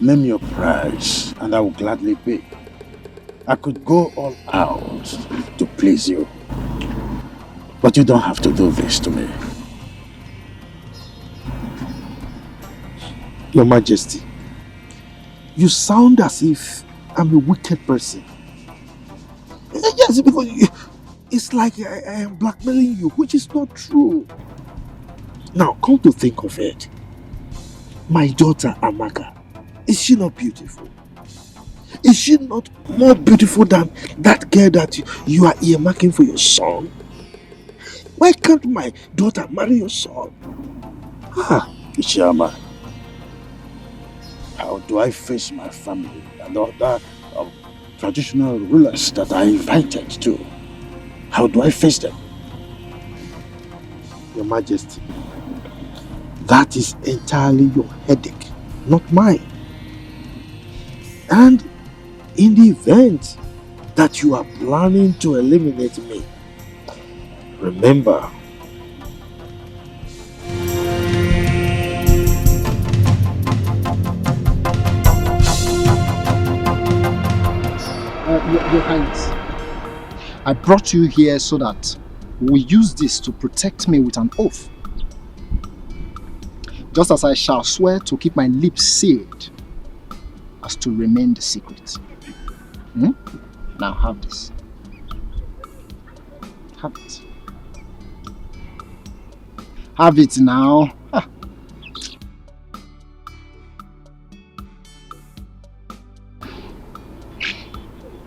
Name your price and I will gladly pay. I could go all out to please you. But you don't have to do this to me. Your Majesty, you sound as if I'm a wicked person. Yes, because it's like I am blackmailing you, which is not true. Now, come to think of it, my daughter Amaka, is she not beautiful? Is she not more beautiful than that girl that you are earmarking for your son? Why can't my daughter marry your son? Ishama, how do I face my family and other traditional rulers that I invited to? How do I face them? Your Majesty, that is entirely your headache, not mine. And in the event that you are planning to eliminate me, remember, Your Highness, I brought you here so that we use this to protect me with an oath. Just as I shall swear to keep my lips sealed as to remain the secret. Now have this. Have it. Have it now.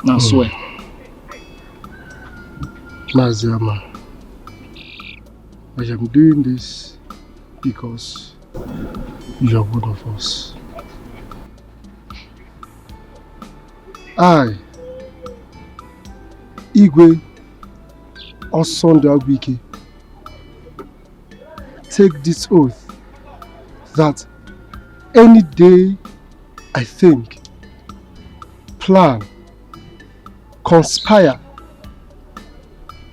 Now swear. Maziama, I am doing this because you are one of us. I, Igwe Osondawiki, take this oath that any day I think, plan, conspire,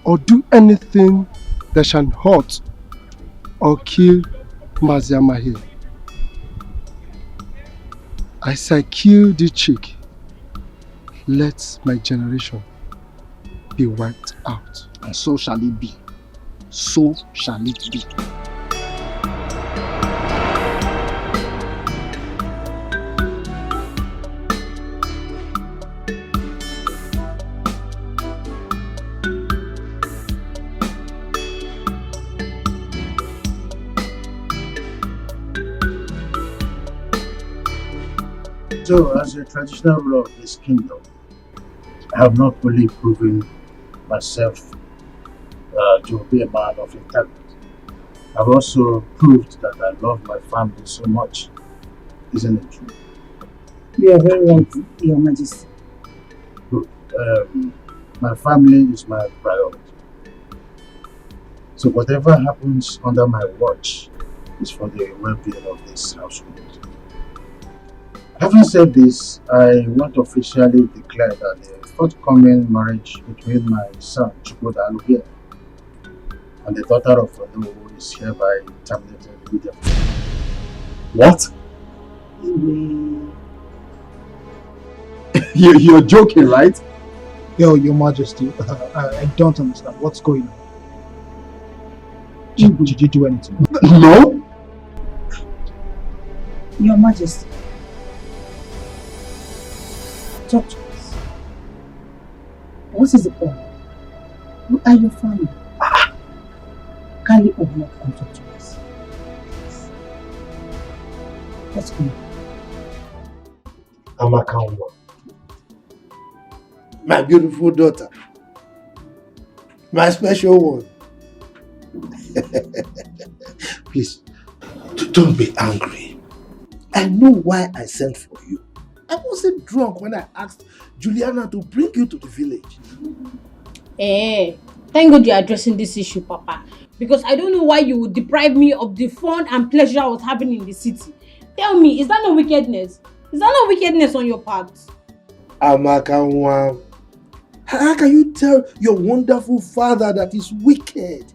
or do anything that shall hurt or kill Maziama here, as I kill the chick, let my generation be wiped out. And so shall it be. So shall it be. So, as a traditional ruler of this kingdom, I have not fully proven myself to be a man of integrity. I've also proved that I love my family so much. Isn't it true? You are very right, Your Majesty. Good. My family is my priority. So whatever happens under my watch is for the well-being of this household. Having said this, I want to officially declare that the forthcoming marriage between my son Chukwudalu here and the daughter of Nollywood is hereby terminated immediately. what? You're joking, right? Your Majesty, I don't understand. What's going on? Did you do anything? No. Your Majesty, talk to us. What is the problem? Who are your family? Kindly open up and talk to us. What's going on? Amaka, my beautiful daughter, my special one. Please, don't be angry. I know why I sent for you. I wasn't drunk when I asked Juliana to bring you to the village. Thank God you're addressing this issue, Papa. Because I don't know why you would deprive me of the fun and pleasure I was having in the city. Tell me, is that not wickedness? Is that not wickedness on your part? Amaka, how can you tell your wonderful father that he's wicked?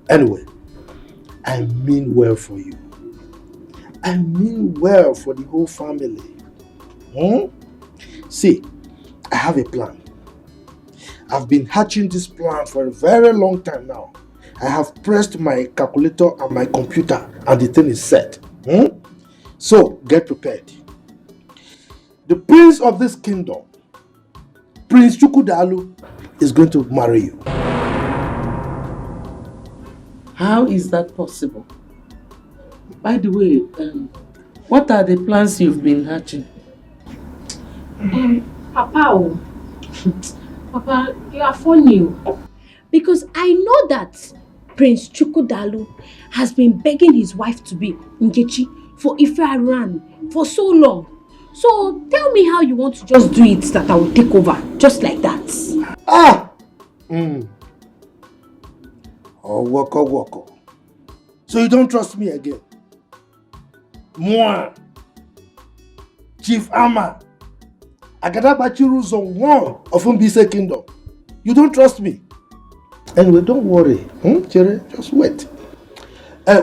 Anyway, I mean well for you. I mean well for the whole family. See, I have a plan. I've been hatching this plan for a very long time now. I have pressed my calculator and my computer and the thing is set. So, get prepared. The prince of this kingdom, Prince Chukwudalu, is going to marry you. How is that possible? By the way, what are the plans you've been hatching? Papa, Papa, you are funny. Because I know that Prince Chukwudalu has been begging his wife to be Nkechi for Ife Aran for so long. So tell me how you want to just do it that I will take over, just like that. Oh, waka. So you don't trust me again? Moi, Chief Ama, Agadabachiru Zone 1 of Mbise Kingdom. You don't trust me? Anyway, don't worry. Chere, just wait.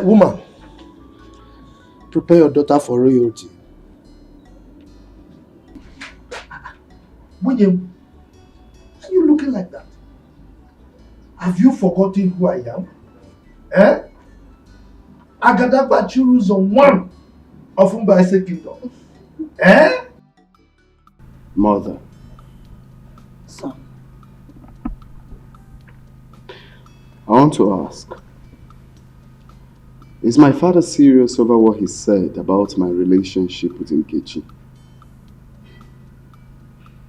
Woman, prepare your daughter for royalty. William, why are you looking like that? Have you forgotten who I am? Agadabachiru Zone 1 of Mbise Kingdom. Mother. Son. I want to ask, is my father serious over what he said about my relationship with Nkechi?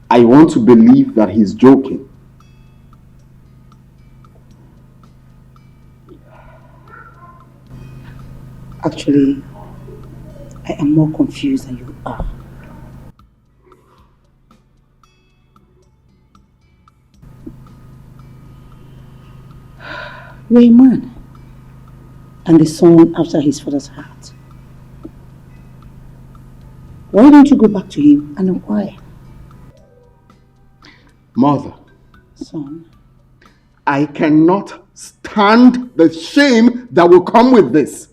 I want to believe that he's joking. Actually, I am more confused than you are. You're a man and the son after his father's heart. Why don't you go back to him and inquire? Mother. Son. I cannot stand the shame that will come with this.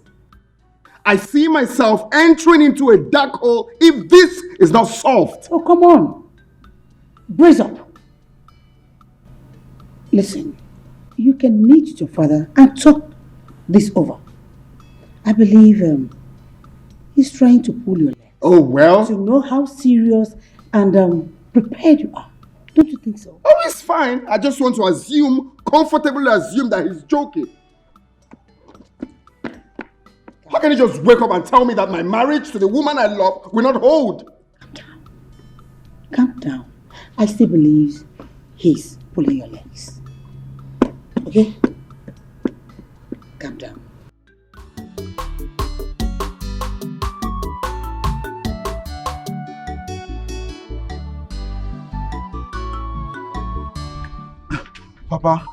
I see myself entering into a dark hole if this is not solved. Oh, come on. Brace up. Listen, you can meet with your father and talk this over. I believe he's trying to pull your leg. Oh, well. To know how serious and prepared you are. Don't you think so? Oh, it's fine. I just want to comfortably assume that he's joking. How can he just wake up and tell me that my marriage to the woman I love will not hold? Calm down. Calm down. I still believe he's pulling your legs. Okay? Calm down. Papa,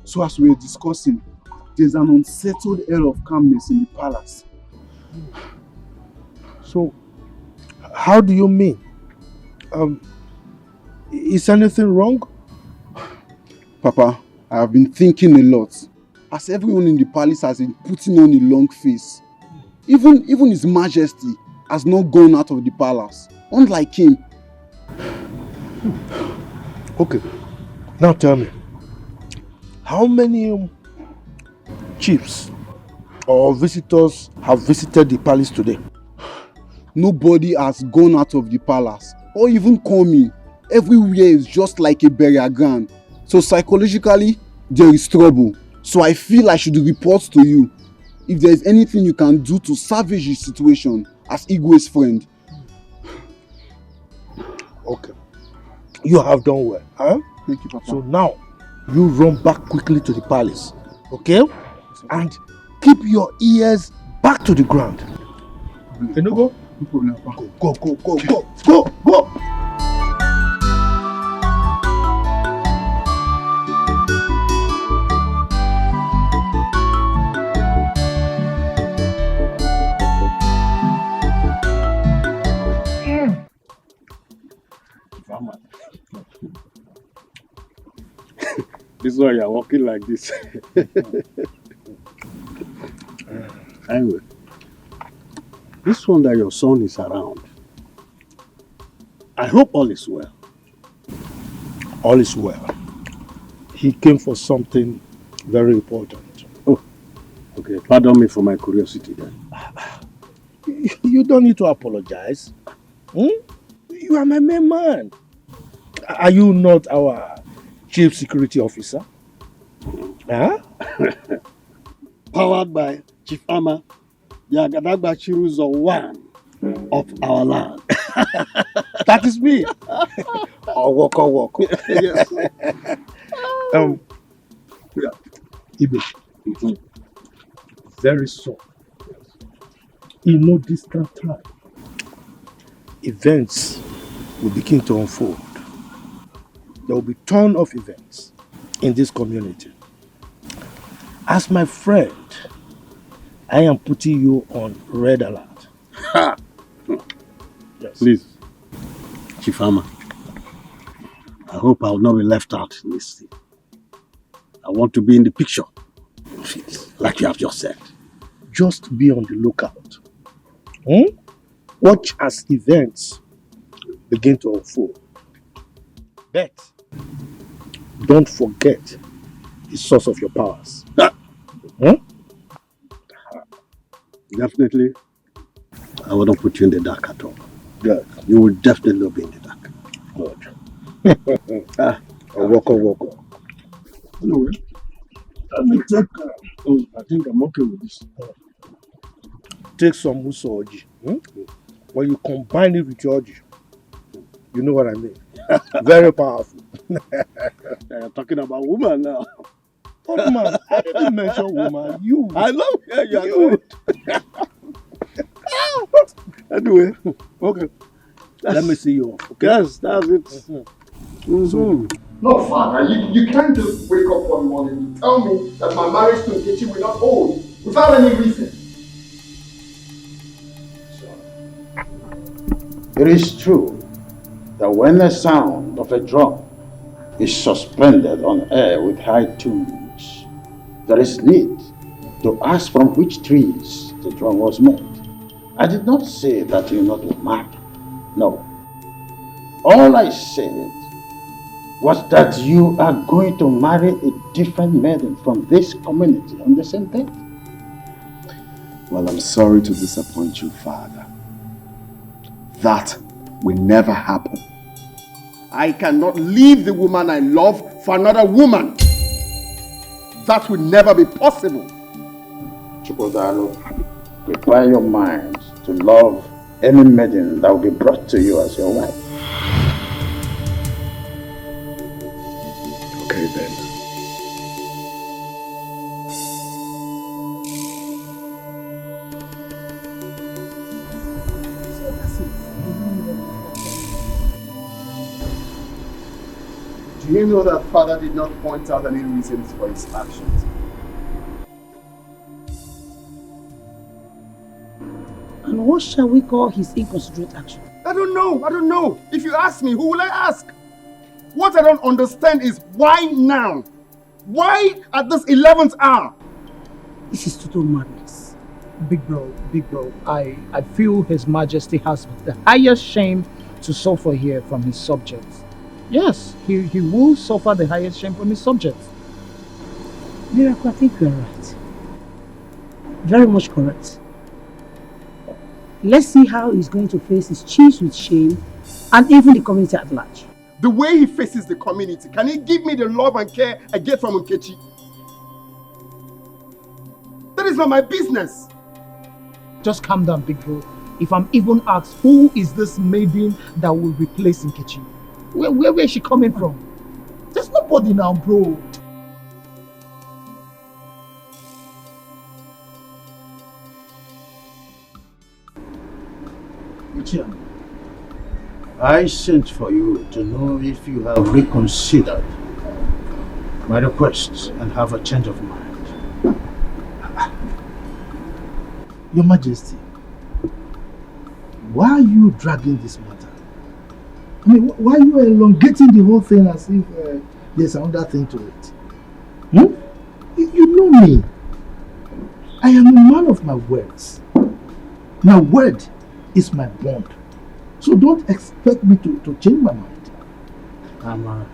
so as we were discussing, there's an unsettled air of calmness in the palace. So, how do you mean? Is anything wrong? Papa, I have been thinking a lot. As everyone in the palace has been putting on a long face. Even His Majesty has not gone out of the palace. Unlike him. Okay, now tell me. How many chiefs or visitors have visited the palace today? Nobody has gone out of the palace or even come in. Everywhere is just like a burial ground. So psychologically, there is trouble. So I feel I should report to you if there is anything you can do to salvage the situation as Igwe's friend. Okay. You have done well. Huh? Thank you, Papa. So now, you run back quickly to the palace. Okay? And keep your ears back to the ground. Can you go? No problem, Papa. Go. This is why you're walking like this. Anyway, this one that your son is around, I hope all is well. All is well. He came for something very important. Oh, okay. Pardon me for my curiosity then. You don't need to apologize. You are my main man. Are you not our chief security officer? Huh? Powered by Chief Ama, Yagadagba Chiruzo one of our land. That is me. Walk. Yes. Ibe, very soon, in no distant time, events will begin to unfold. There will be a ton of events in this community. As my friend, I am putting you on red alert. Yes. Please, Chief Ama, I hope I will not be left out in this thing. I want to be in the picture, like you have just said. Just be on the lookout. Watch as events begin to unfold. But don't forget the source of your powers. Definitely, I will not put you in the dark at all. Good. You will definitely not be in the dark. Good. Walk. Anyway, let me take. I think I'm okay with this. Take some muso oji. When you combine it with your oji, you know what I mean. Very powerful. You're talking about woman now. Old man, I didn't mention woman. You. I love you are good. Anyway, okay. Let me see you off. Okay? Yes, that's it. No, Father, you can't just wake up one morning to tell me that my marriage to Nkechi will not hold without any reason. It is true that when the sound of a drum is suspended on air with high tunes, there is need to ask from which trees the drum was made. I did not say that you not were married. No. All I said was that you are going to marry a different maiden from this community on the same day. Well, I'm sorry to disappoint you, Father. That will never happen. I cannot leave the woman I love for another woman. That will never be possible. Chukwudalo, prepare your mind to love any maiden that will be brought to you as your wife. Okay then. Do you know that Father did not point out any reasons for his actions? And what shall we call his inconsiderate action? I don't know. If you ask me, who will I ask? What I don't understand is why now? Why at this 11th hour? This is total madness. Big bro, I feel His Majesty has the highest shame to suffer here from his subjects. Yes, he will suffer the highest shame from his subjects. Miracle, I think you are right. Very much correct. Let's see how he's going to face his chiefs with shame and even the community at large. The way he faces the community, can he give me the love and care I get from Nkechi? That is not my business. Just calm down, big bro. If I'm even asked, who is this maiden that will replace Nkechi? Where is she coming from? There's nobody now, bro. I sent for you to know if you have reconsidered my request and have a change of mind. Your Majesty, why are you dragging this matter? I mean, why are you elongating the whole thing as if there's another thing to it? You know me. I am a man of my words. My word is my bond. So don't expect me to change my mind. Ama,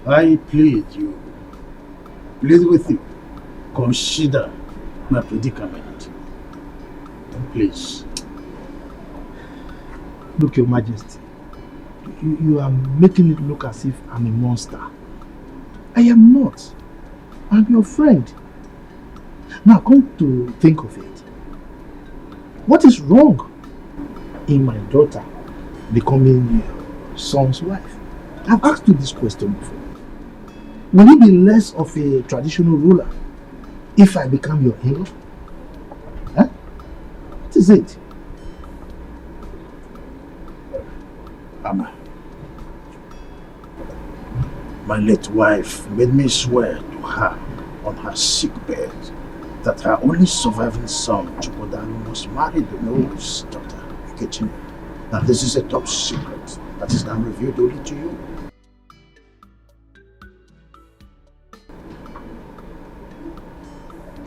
I plead with you. Consider my predicament. Please. Look, Your Majesty, you are making it look as if I'm a monster. I am not. I'm your friend. Now come to think of it. What is wrong in my daughter becoming your son's wife? I've asked you this question before. Will it be less of a traditional ruler if I become your in-law? Huh? What is it? Ama, my late wife made me swear to her on her sick bed that her only surviving son, Chukwudalu, must marry the noble's daughter, Regina. Now this is a top secret that is now revealed only to you.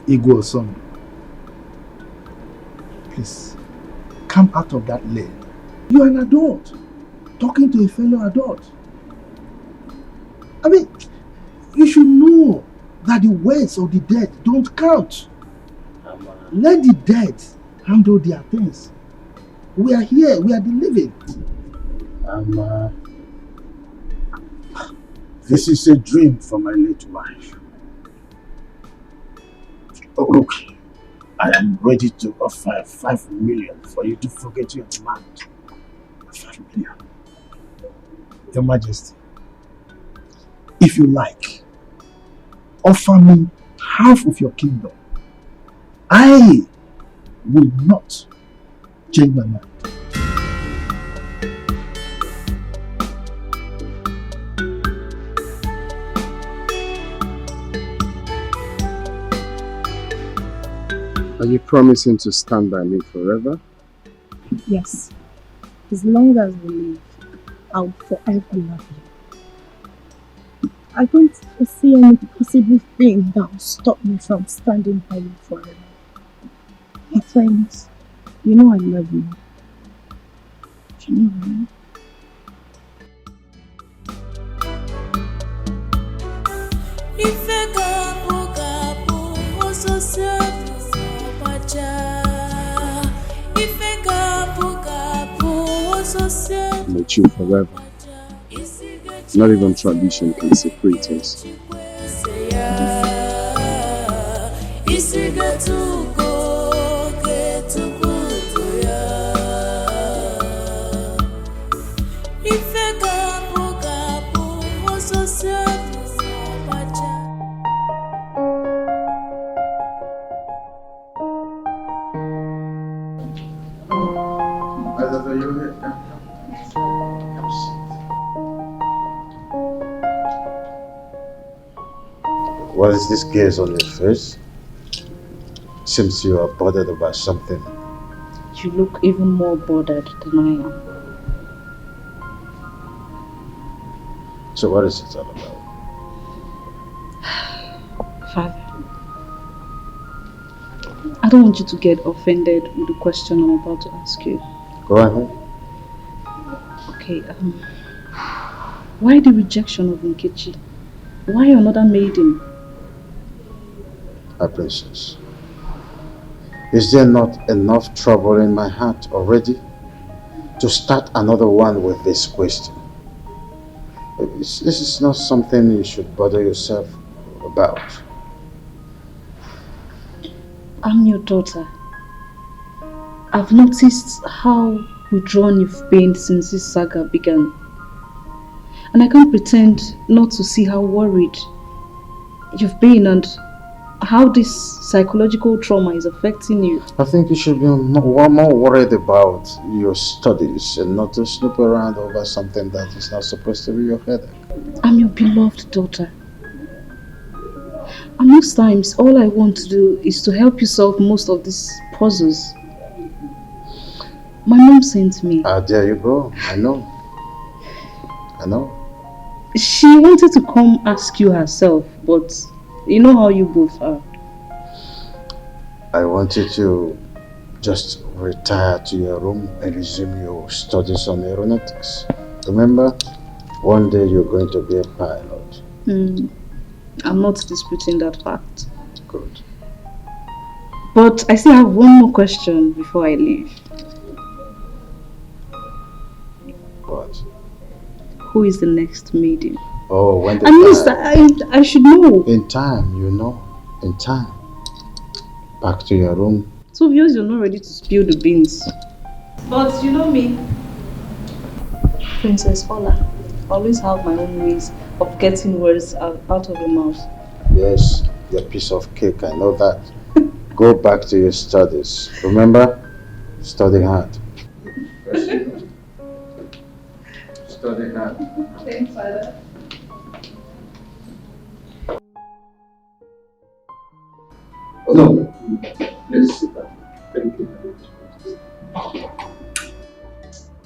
Igwe son, please come out of that lane. You are an adult, talking to a fellow adult. I mean, you should know that the words of the dead don't count. Let the dead handle their things. We are here, we are the living. This is a dream for my late wife. Oh, look, I am ready to offer 5 million for you to forget your demand. 5 million. Your Majesty, if you like, offer me half of your kingdom. I will not change my mind. Are you promising to stand by me forever? Yes. As long as we live, I will forever love you. I don't foresee any possible thing that will stop me from standing by you forever. My friends, you know I love you. You know, right? I'm with you forever. Not even tradition can separate us. What is this gaze on your face? Seems you are bothered about something. You look even more bothered than I am. So what is it all about? Father, I don't want you to get offended with the question I'm about to ask you. Go ahead. Okay, why the rejection of Nkechi? Why another maiden? My princess, is there not enough trouble in my heart already to start another one with this question? This is not something you should bother yourself about. I'm your daughter. I've noticed how withdrawn you've been since this saga began. And I can't pretend not to see how worried you've been and how this psychological trauma is affecting you. I think you should be more worried about your studies and not to snoop around over something that is not supposed to be your headache. I'm your beloved daughter. And most times, all I want to do is to help you solve most of these puzzles. My mom sent me. There you go. I know. She wanted to come ask you herself, but you know how you both are. I want you to just retire to your room and resume your studies on aeronautics. Remember, one day you're going to be a pilot. I'm not disputing that fact. Good. But I still have one more question before I leave. What? Who is the next maiden? Oh, when the At least I should know. In time, you know. In time. Back to your room. So obvious you're not ready to spill the beans. But you know me. Princess Ola. I always have my own ways of getting words out of your mouth. Yes, your piece of cake, I know that. Go back to your studies. Remember? Study hard. Study hard. Thanks, Father. Oh, no. Please sit down. Thank you.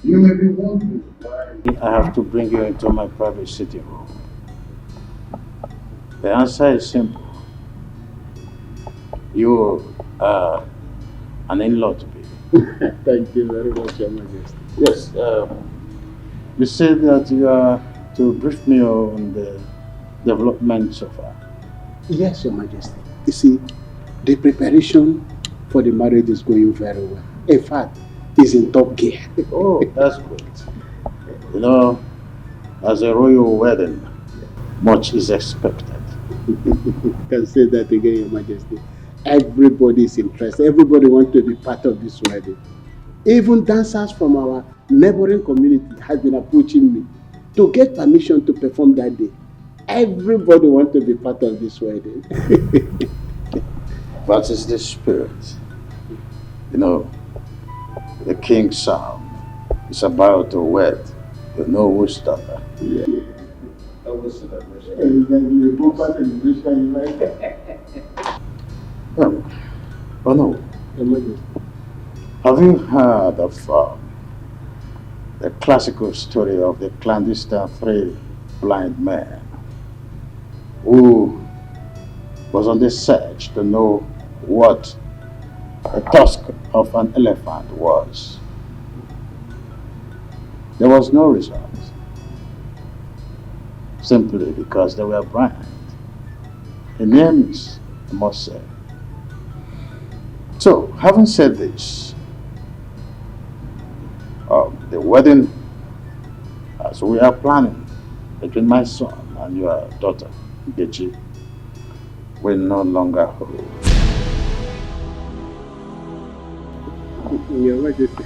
You may be wondering why I have to bring you into my private sitting room. The answer is simple. You are an in-law to me. Thank you very much, Your Majesty. Yes, you said that you are to brief me on the development so far. Yes, Your Majesty. You see, the preparation for the marriage is going very well. In fact, it's in top gear. Oh, that's great. You know, as a royal wedding, much is expected. You can say that again, Your Majesty. Everybody is interested. Everybody wants to be part of this wedding. Even dancers from our neighboring community have been approaching me to get permission to perform that day. Everybody wants to be part of this wedding. That is the spirit. You know, the king's son is about to wed the Nollywood daughter. Yeah. That was celebration. Exactly. A proper celebration, Oh no. Your Majesty. Have you heard of the classical story of the clandestine three blind men who was on the search to know what the tusk of an elephant was? There was no result, simply because they were blind. A near miss, I must say. So, having said this, the wedding, as we are planning, between my son and your daughter, Nkechi, will no longer hold. Your Majesty.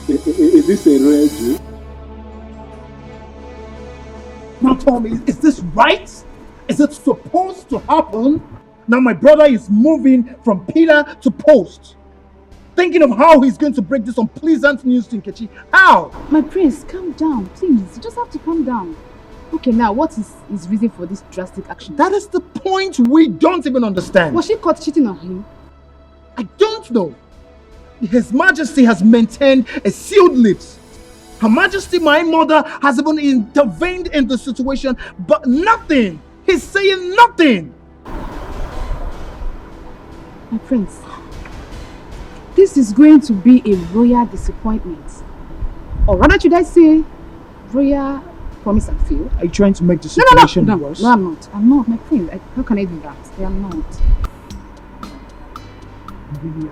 Is this a royal Jew? Now tell me, is this right? Is it supposed to happen? Now my brother is moving from pillar to post. Thinking of how he's going to break this unpleasant news to Nkechi. How? My prince, calm down, please. You just have to calm down. Okay, now what is his reason for this drastic action? That is the point we don't even understand. Was she caught cheating on him? I don't know. His Majesty has maintained a sealed lips. Her Majesty, my mother, has even intervened in the situation, but nothing. He's saying nothing. My prince, this is going to be a royal disappointment. Or rather, should I say, royal promise and fail? Are you trying to make the situation worse? No, I'm not. I'm not, my prince. How can I do that? I am not. Really,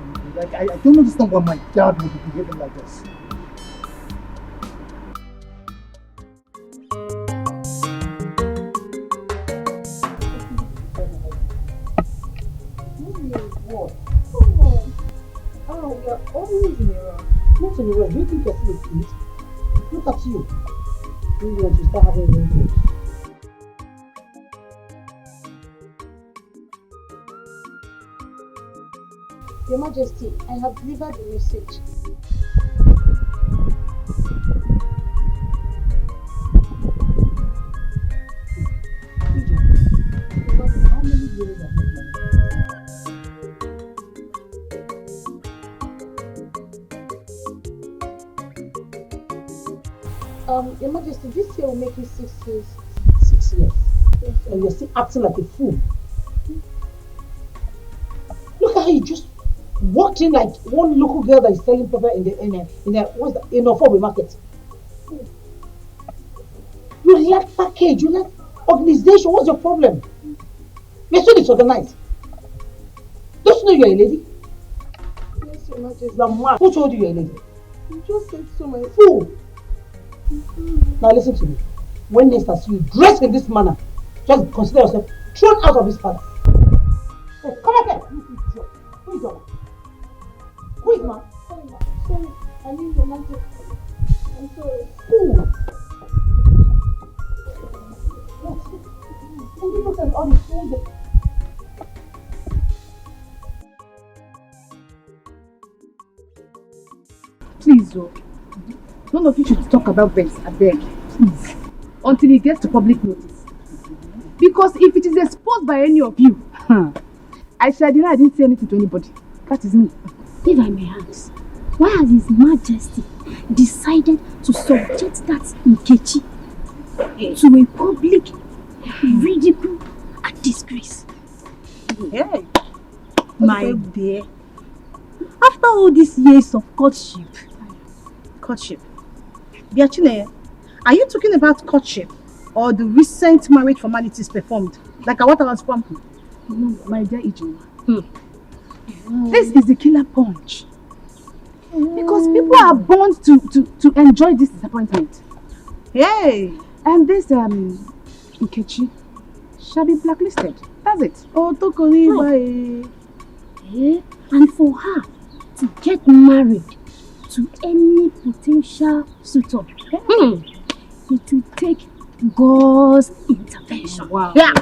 I don't understand why my dad would be behaving like this. You're always in a rush. Not in a rush. Do you think you're still a kid? Look at you. You want to start having wrinkles. Your Majesty, I have delivered the message. How many years have you been? Your Majesty, this year will make you 6 years. 6 years. Yes, And you're still acting like a fool. Look at how you just walked in like one local girl that is selling pepper in the Ofobe market. You lack package, you lack organization. What's your problem? You're so disorganized. Don't you know you're a lady? Yes, Your Majesty. You're mad. Who told you you're a lady? You just said so, my Fool! Now listen to me. When next I see you dressed in this manner, just consider yourself thrown out of this palace. Hey, come up here! Who is your? Who is man? Sorry, I mean Your Majesty. I'm sorry. Fool! Yes. And you look at all these fools. Please, oh. None of you should talk about this, I beg. Please. Until it gets to public notice. Because if it is exposed by any of you, I shall deny I didn't say anything to anybody. That is me. If I may ask, why has His Majesty decided to subject that Nkechi to a public ridicule and disgrace? Hey, My dear, after all these years of courtship, Biachine, are you talking about courtship or the recent marriage formalities performed? Like what I was from? No, my dear Ijoma. This is the killer punch. Because people are born to enjoy this disappointment. Hey! And this Nkechi shall be blacklisted. That's it. Oh, Tokoni, bye. and for her to get married to any potential suitor, it will take God's intervention. Wow. Yeah.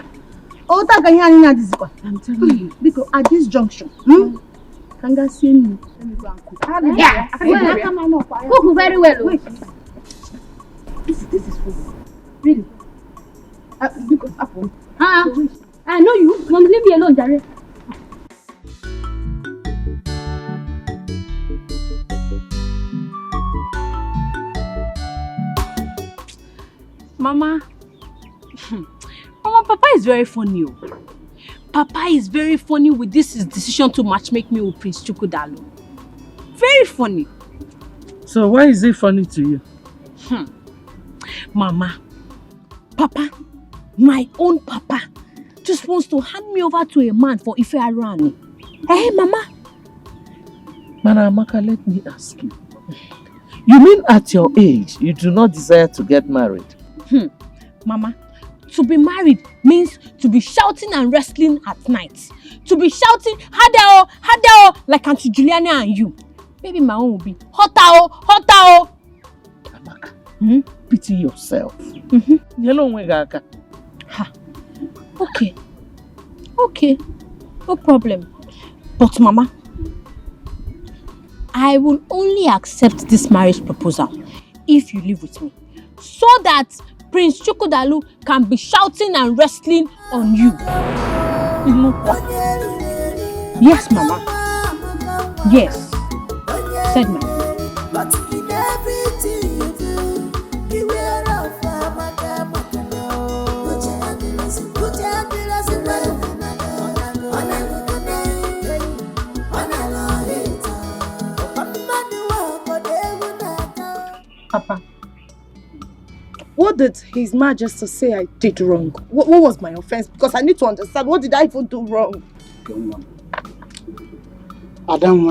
Oh, I'm telling you. Because at this junction, Kanga see me. Let me go and cook. Yeah. Cook very well. Wait. This is for you. Really? Because Apple. I know you. Mom, leave me alone, Jare. Mama, Papa is very funny. Papa is very funny with this his decision to matchmake me with Prince Chukwudalu. Very funny. So why is it funny to you? Mama, Papa, my own Papa, just wants to hand me over to a man for Ife Arani. Hey, Mama. Amaka, let me ask you. You mean at your age, you do not desire to get married? Mama, to be married means to be shouting and wrestling at night. To be shouting, Hadao, Hadao, like Auntie Juliana and you. Maybe my own will be, Hotao, Hotao. Amaka, pity yourself. Okay, no problem. But Mama, I will only accept this marriage proposal if you live with me, so that Prince Chukwudalu can be shouting and wrestling on you. Yes, Mama. Yes, said Mama. But in everything you do, beware of Papa, what did His Majesty say I did wrong? What was my offense? Because I need to understand, what did I even do wrong? Adam,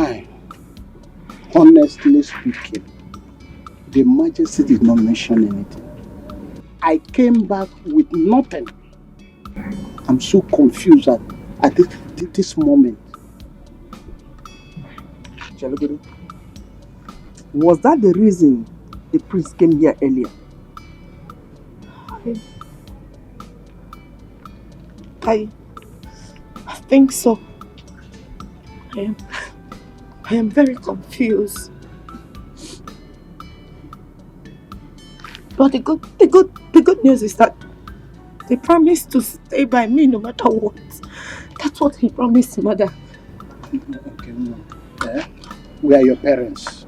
honestly speaking, the Majesty did not mention anything. I came back with nothing. I'm so confused at this moment. Was that the reason the priest came here earlier? I think so. I am very confused. But the good news is that they promised to stay by me no matter what. That's what he promised, Mother. Okay, we are your parents.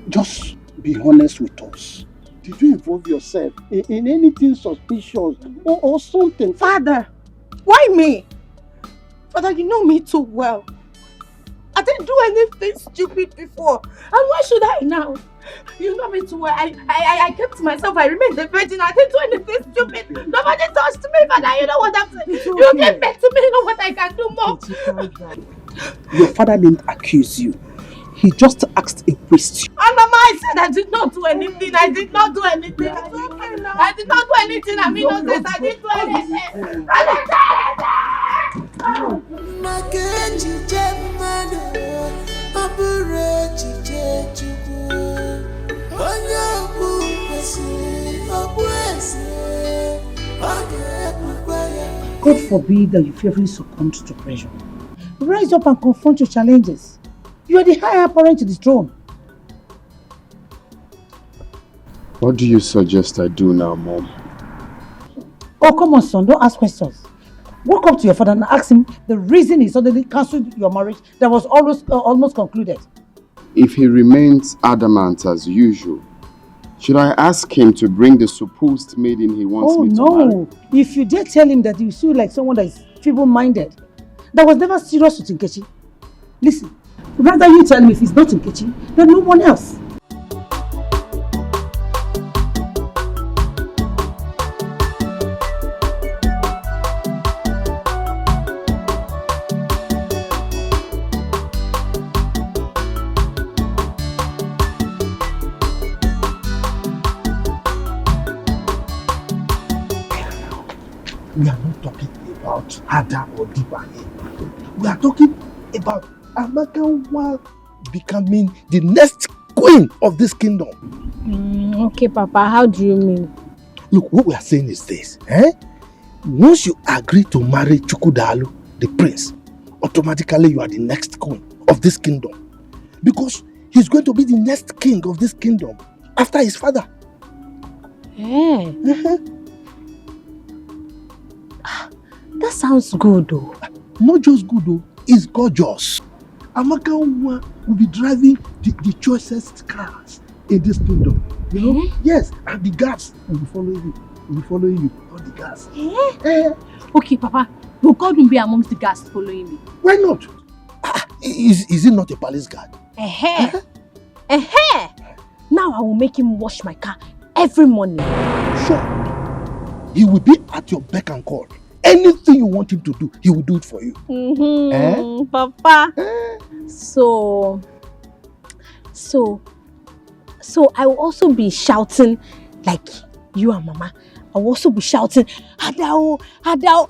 Just be honest with us. Did you involve yourself in anything suspicious or something? Father, why me? Father, you know me too well. I didn't do anything stupid before. And why should I now? You know me too well. I kept myself. I remained a virgin. I didn't do anything stupid. Nobody touched me, Father. You know what I'm saying? You get back to me. You know what I can do more. Your father didn't accuse you. He just asked a question. And Mama, I said I did not do anything. I did not do anything. I did not do anything. I'm innocent. I didn't do anything. I didn't God forbid that you fearfully succumb to pressure. Rise up and confront your challenges. You are the higher apparent to the throne. What do you suggest I do now, Mom? Oh, come on, son. Don't ask questions. Walk up to your father and ask him the reason he suddenly cancelled your marriage that was almost concluded. If he remains adamant as usual, should I ask him to bring the supposed maiden he wants me to marry? Oh, no. If you dare tell him that you feel like someone that is feeble-minded, that was never serious with Nkechi. Listen, rather you tell me if it's not Nkechi, then no one else. We are not talking about Ada or Dipa here. We are talking about Amaka becoming the next queen of this kingdom. Okay, Papa, how do you mean? Look, what we are saying is this. Once you agree to marry Chukwudalu, the prince, automatically you are the next queen of this kingdom. Because he's going to be the next king of this kingdom after his father. Yeah. That sounds good though. Not just good though, it's gorgeous. Amaka will be driving the choicest cars in this kingdom. You know? Yes, and the guards will be following you. All the guards. Okay, Papa, will God be amongst the guards following me? Why not? Is it not a palace guard? Now I will make him wash my car every morning. Sure. He will be at your beck and call. Anything you want him to do, he will do it for you. Papa. So I will also be shouting like you and Mama. I will also be shouting, Hadao, Hadao.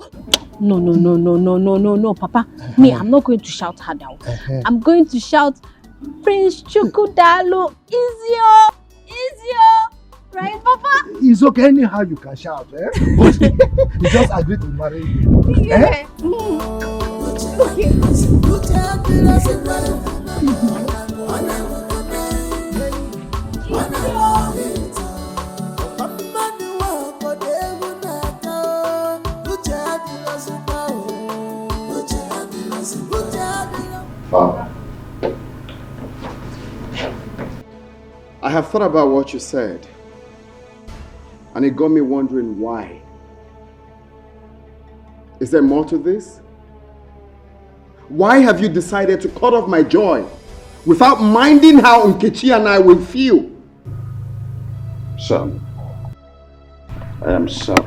No, Papa. Me, I'm not going to shout Hadao. I'm going to shout, Prince Chukwudalu, Izio. Right, Papa? It's okay, anyhow you can shout, But you just agree to marry him. Okay. Father, I have thought about what you said. And it got me wondering why. Is there more to this? Why have you decided to cut off my joy without minding how Nkechi and I will feel? Son, I am sorry.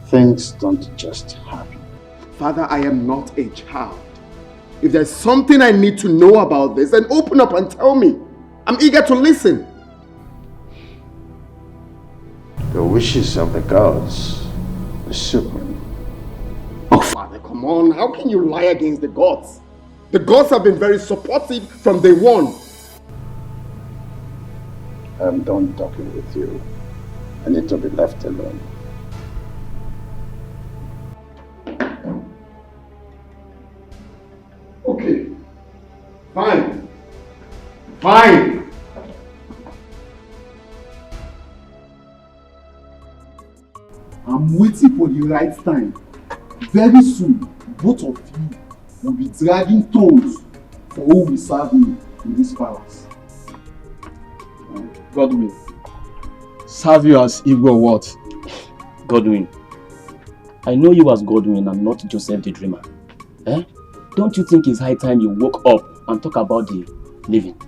Things don't just happen. Father, I am not a child. If there's something I need to know about this, then open up and tell me. I'm eager to listen. The wishes of the gods are supreme. Oh, Father, come on. How can you lie against the gods? The gods have been very supportive from day one. I'm done talking with you. I need to be left alone. Okay. Fine. Fine. I'm waiting for the right time. Very soon, both of you will be dragging toes for who will serve me in this palace. Godwin. Serve you as Igbo what? Godwin, I know you as Godwin and not Joseph the dreamer. Eh? Don't you think it's high time you woke up and talk about the living?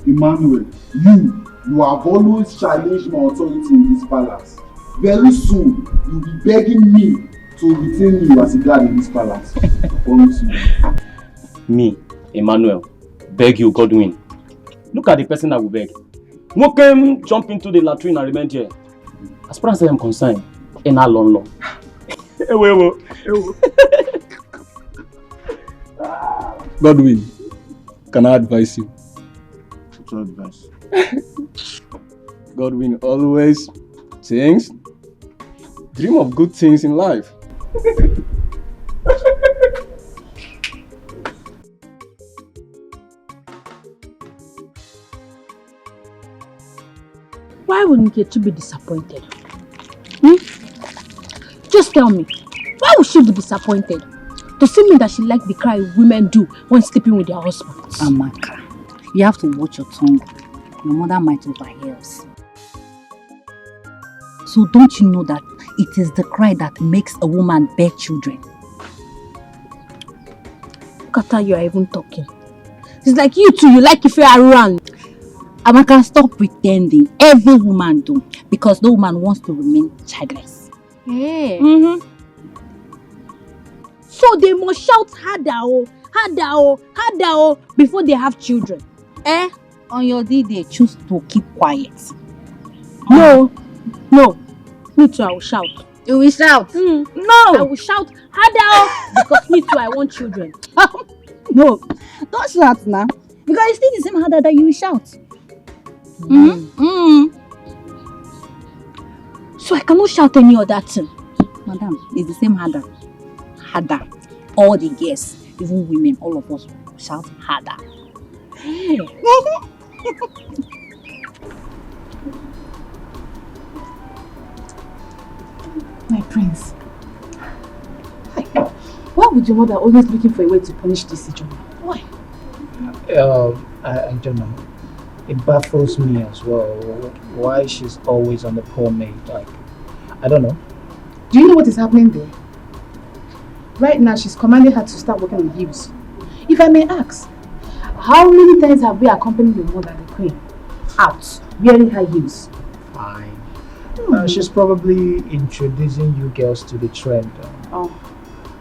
Emmanuel, you have always challenged my authority in this palace. Very soon, you'll be begging me to retain you as a guard in this palace. I promise you. Me, Emmanuel, beg you, Godwin. Look at the person that will beg. Who came jump into the latrine and remain here? As far as I am concerned, in our long. Godwin, can I advise you? What's your advice? Godwin always thinks, dream of good things in life. Why would Nkechi be disappointed? Just tell me, why would she be disappointed? To see me that she like the cry women do when sleeping with their husbands. Amaka, you have to watch your tongue. Your mother might overhear us. So don't you know that it is the cry that makes a woman bear children? Look at how you are even talking. It's like you too, you like if you are around. Amaka, stop pretending. Every woman do. Because no woman wants to remain childless. Yeah. So they must shout harder, before they have children. On your day, they choose to keep quiet. No. Me too, I will shout. You will shout? No. I will shout harder because me too, I want children. No, don't shout now. Because it's still the same harder that you will shout. So I cannot shout any other thing. Madam, it's the same harder. Harder. All the girls, even women, all of us shout harder. Hey. My prince. Why would your mother always looking for a way to punish this Ijoma? Why? I don't know. It baffles me as well. Why she's always on the poor maid. Like, I don't know. Do you know what is happening there? Right now, she's commanding her to start working on heels. If I may ask, how many times have we accompanied your mother, the queen, out wearing her heels? Fine. She's probably introducing you girls to the trend.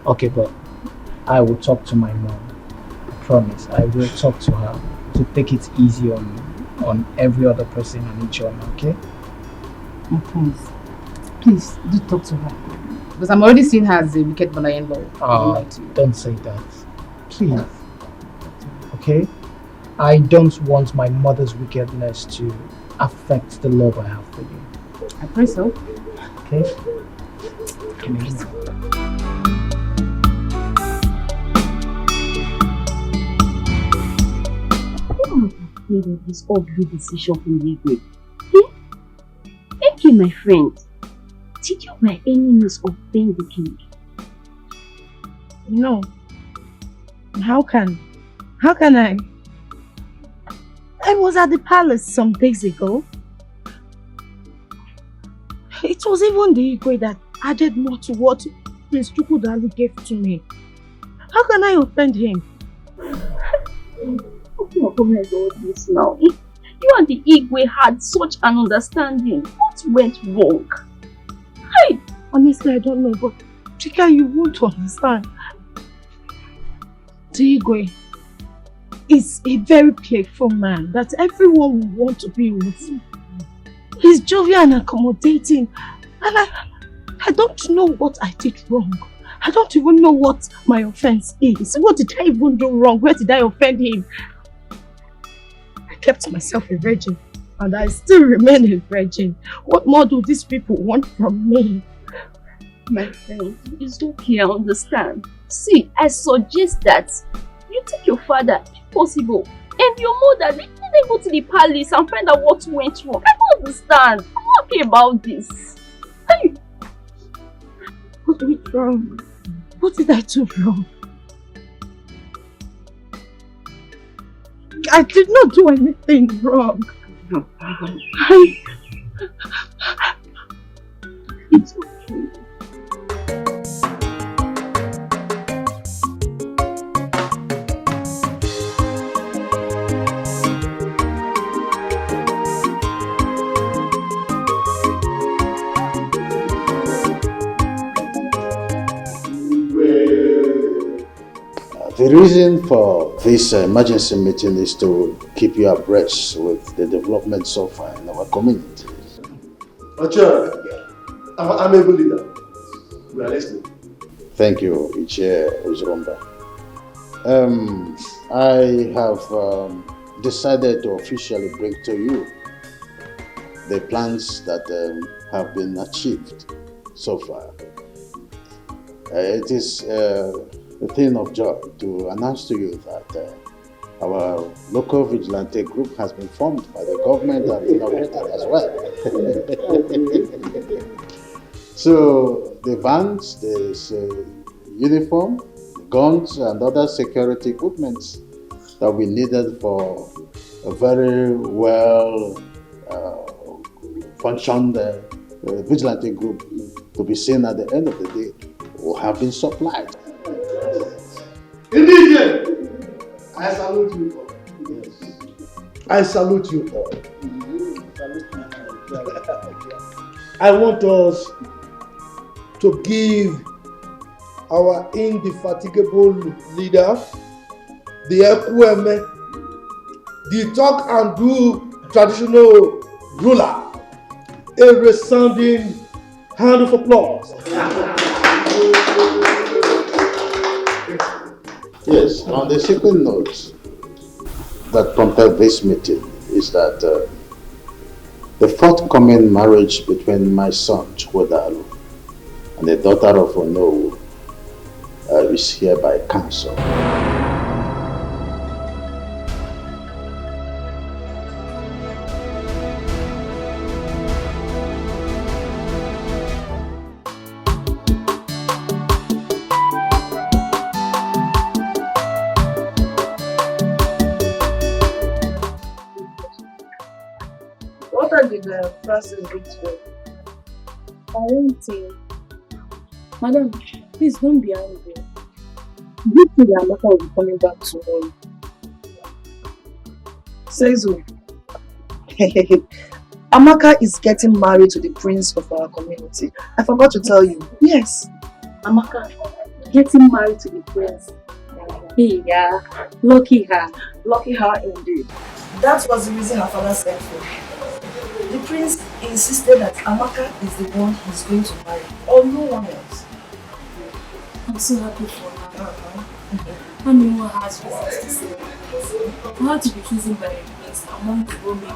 Okay, but I will talk to my mom. I promise. I will talk to her to take it easy on every other person and each other, okay? My prince, please do talk to her. Because I'm already seeing her as a wicked mother-in-law. Don't say that. Please. Okay? I don't want my mother's wickedness to affect the love I have for you. I pray so. Okay? Come here. This ugly decision from Igwe. Eke, my friend, did you by any means offend the king? No. How can I? I was at the palace some days ago. It was even the Igwe that added more to what Prince Chukwudalu gave to me. How can I offend him? What is all this now? You and the Igwe had such an understanding. What went wrong? Hey, honestly, I don't know, but Chika, you won't understand. The Igwe is a very playful man that everyone will want to be with. He's jovial and accommodating, and I don't know what I did wrong. I don't even know what my offense is. What did I even do wrong? Where did I offend him? I kept myself a virgin, and I still remain a virgin. What more do these people want from me? My friend, it's okay, I understand. See, I suggest that you take your father, if possible, and your mother, let them go to the palace and find out what went wrong. I don't understand. I'm not happy about this. Hey. What went wrong? What did I do wrong? I did not do anything wrong. It's okay. The reason for this emergency meeting is to keep you abreast with the development so far in our community. Ocha, I'm a good leader. We are listening. Thank you, Ichie Uzromba. I have decided to officially bring to you the plans that have been achieved so far. It is a thing of joy to announce to you that our local vigilante group has been formed by the government and inaugurated as well. So the vans, the uniform, guns and other security equipment that we needed for a very well functioned vigilante group to be seen at the end of the day will have been supplied. Indeed, I salute you all. Yes. I salute you all. I want us to give our indefatigable leader, the Ekweme, the talk and do traditional ruler, a resounding hand of applause. Yes, on the second note that prompted this meeting is that the forthcoming marriage between my son Chukwudalu and the daughter of Onowu is hereby cancelled. What are the Francis do to you? I won't say. Madam, please don't be angry. Good thing that Amaka will be coming back tomorrow. Says who? Amaka is getting married to the prince of our community. I forgot to tell you. Yes. Amaka, getting married to the prince. Hey, yeah. Lucky her. Lucky her indeed. That was the reason her father sent for her. The prince insisted that Amaka is the one he's going to marry, or no one else. I'm so happy for her. I mean, what has reasons to say. I had to be chosen by the prince among the women.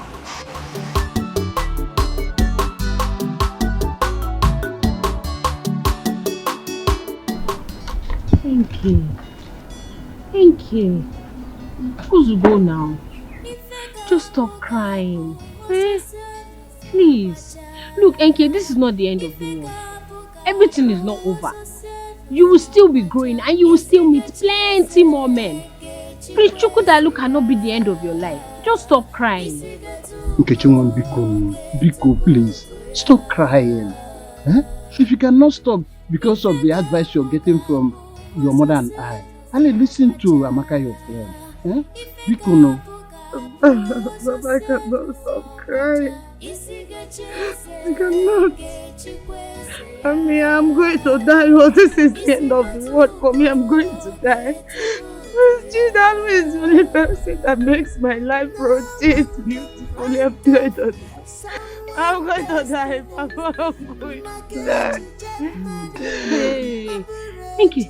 Thank you. Thank you. Who's to go now? Just stop crying. Eh? Please. Look, Enke, this is not the end of the world. Everything is not over. You will still be growing and you will still meet plenty more men. Prince Chukwudalu cannot be the end of your life. Just stop crying. Nkechimon, Biko, please. Stop crying. Eh? If you cannot stop because of the advice you're getting from your mother and I, only listen to Amaka, your friend. Eh? Biko, no. But I cannot stop crying. I cannot. I mean, I'm going to die. Oh, this is the end of the world for me. I'm going to die. Regina is the only person that makes my life rotate beautifully. I'm going to die. Papa, I'm going to die. Hey, Enke,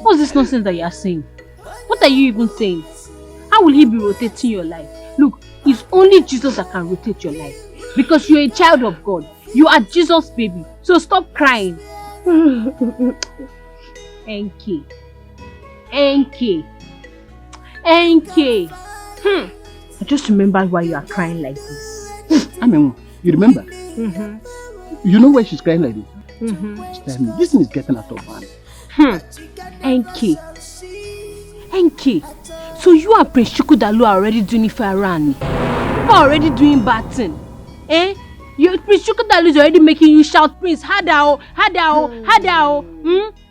what's this nonsense that you are saying? What are you even saying? How will he be rotating your life? Look, it's only Jesus that can rotate your life. Because you're a child of God. You are Jesus' baby. So stop crying. Enke. I just remembered why you are crying like this. Amen, you remember? Mm-hmm. You know why she's crying like this? Mm-hmm. Tell me, this thing is getting out of hand. Enke. So you and Prince Chukwudalu are already doing it for Arani. You are already doing bad thing. Eh? Prince Chukwudalu is already making you shout, Prince, Hadao, Hadao, Hadao.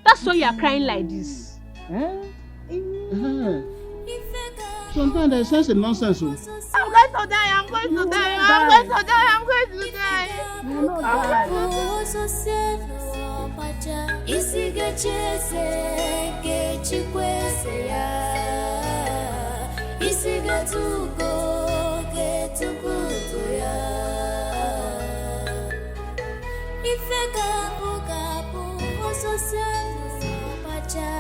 That's why you are crying like this. Sometimes there's such a nonsense. I'm going to die. I'm going to die. I'm going to die. I'm going to die. You will not die. isi getugo getugo ya ife gabu ososianu pacha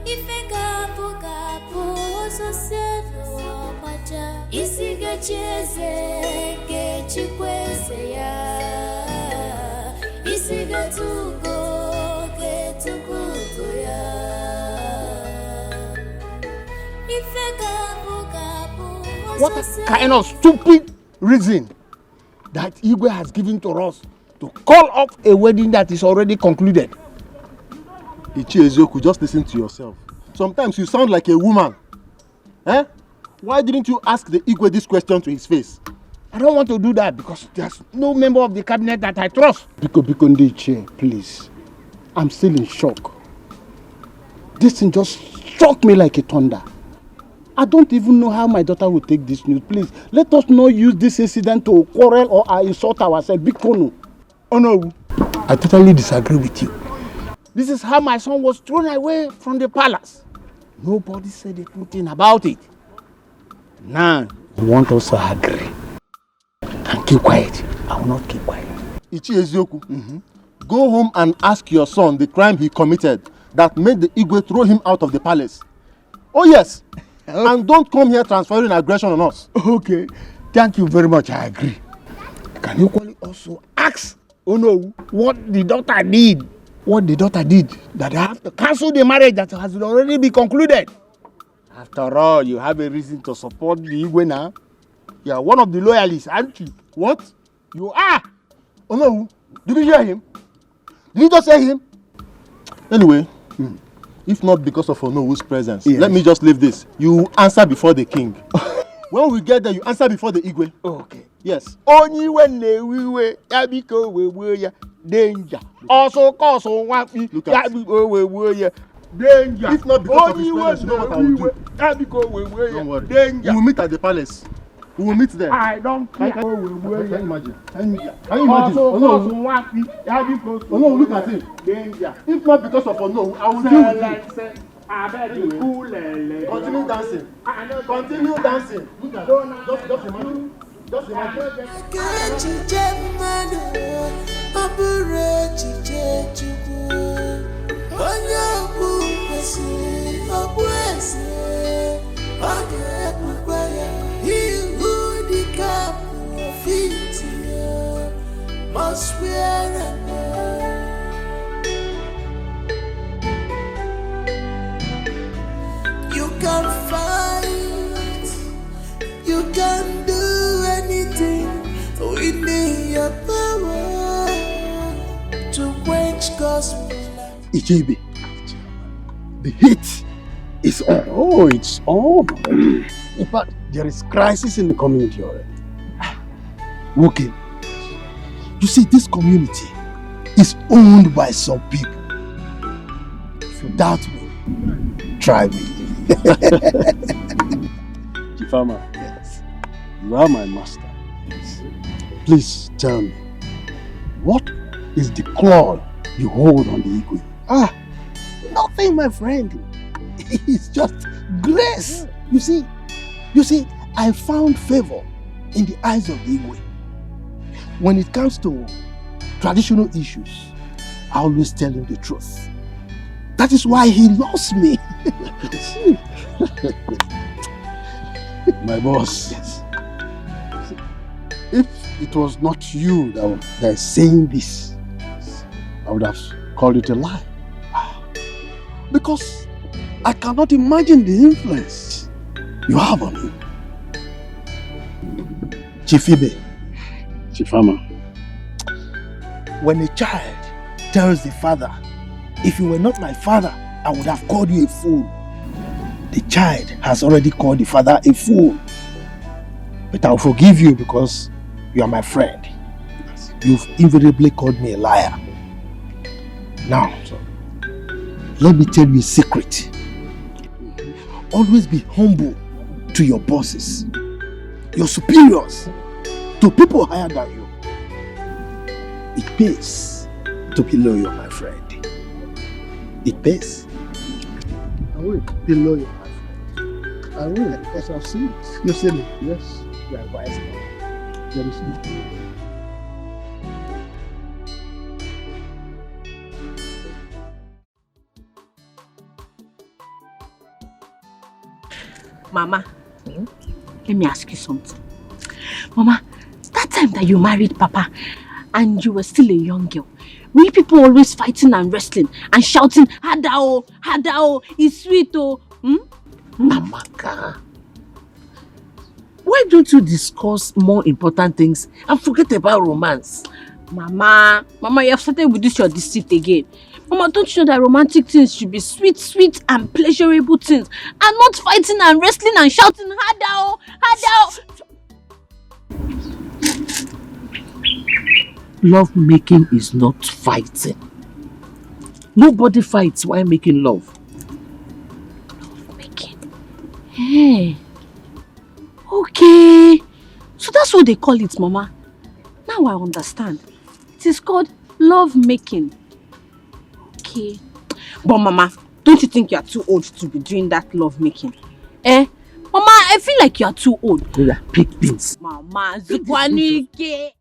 ife gabu ososianu pacha isi gecheze gechikweze ya isi getugo getugo ya ife gabu What kind of stupid reason that Igwe has given to us to call off a wedding that is already concluded? Ichi Ezioku, just listen to yourself. Sometimes you sound like a woman. Eh? Why didn't you ask the Igwe this question to his face? I don't want to do that because there's no member of the cabinet that I trust. Biko Ndiche, please. I'm still in shock. This thing just struck me like a thunder. I don't even know how my daughter will take this news. Please, let us not use this incident to quarrel or insult ourselves. Bikono. Oh no, I totally disagree with you. This is how my son was thrown away from the palace. Nobody said anything about it. Now, you want us to agree and keep quiet. I will not keep quiet. Ichi Ezioku, go home and ask your son the crime he committed that made the Igwe throw him out of the palace. Oh yes. And don't come here transferring aggression on us. Okay. Thank you very much. I agree. Can you also ask Ono what the daughter did? What the daughter did? That I have to cancel the marriage that has already been concluded. After all, you have a reason to support the Igwe now. You are one of the loyalists, aren't you? What? You are. Oh no. Did you hear him? Did you just hear him? Anyway. If not because of Onowu's presence, yes. Let me just leave this. You answer before the king. When we get there, you answer before the Igwe. Okay. Yes. Only when we danger. Also cause one look at danger. If not because of his presence, you know what I will do. Don't worry. Danger. We will meet at the palace. We will meet there. I don't care. Can you imagine? Can you imagine? Oh no, look at him. Danger. If not because of Ono, I will deal with you. Anyway, continue dancing. Continue dancing. Look at just imagine. Just imagine. Must wear you can fight, you can do anything within your power to quench gospel. Ichebe, the heat is on. Oh, it's on. In fact, there is crisis in the community already. Okay. You see, this community is owned by some people. If you doubt me, try me. Chifama, yes. You are my master. Yes. Please tell me, what is the claw you hold on the Igwe? Nothing, my friend. It's just grace. You see, I found favor in the eyes of the Igwe. When it comes to traditional issues, I always tell him the truth. That is why he loves me. My boss. Yes. If it was not you that is saying this, I would have called it a lie. Because I cannot imagine the influence you have on him. Chifibe. Chifama. When a child tells the father, if you were not my father, I would have called you a fool. The child has already called the father a fool. But I'll forgive you because you are my friend. You've invariably called me a liar. Now, let me tell you a secret. Always be humble to your bosses, your superiors, to people higher than you. It pays to be loyal, my friend. It pays. I will be loyal, my friend. I will, because I've seen it. You've seen it? Yes. You are wise man. Very smart. Mama, let me ask you something. Mama, that time that you married Papa and you were still a young girl, were you people always fighting and wrestling and shouting, Hadao, Hadao, it's sweet oh? Amaka, why don't you discuss more important things and forget about romance? Mama, you have started with this your deceit again. Mama, don't you know that romantic things should be sweet, sweet and pleasurable things and not fighting and wrestling and shouting, Hadao, Hadao. Love making is not fighting. Nobody fights while making love. Love making? Hey. Okay. So that's what they call it, Mama. Now I understand. It is called love making. Okay. But Mama, don't you think you are too old to be doing that love making? Mama, I feel like you are too old. Yeah, pick things. Mama, Zukwanike.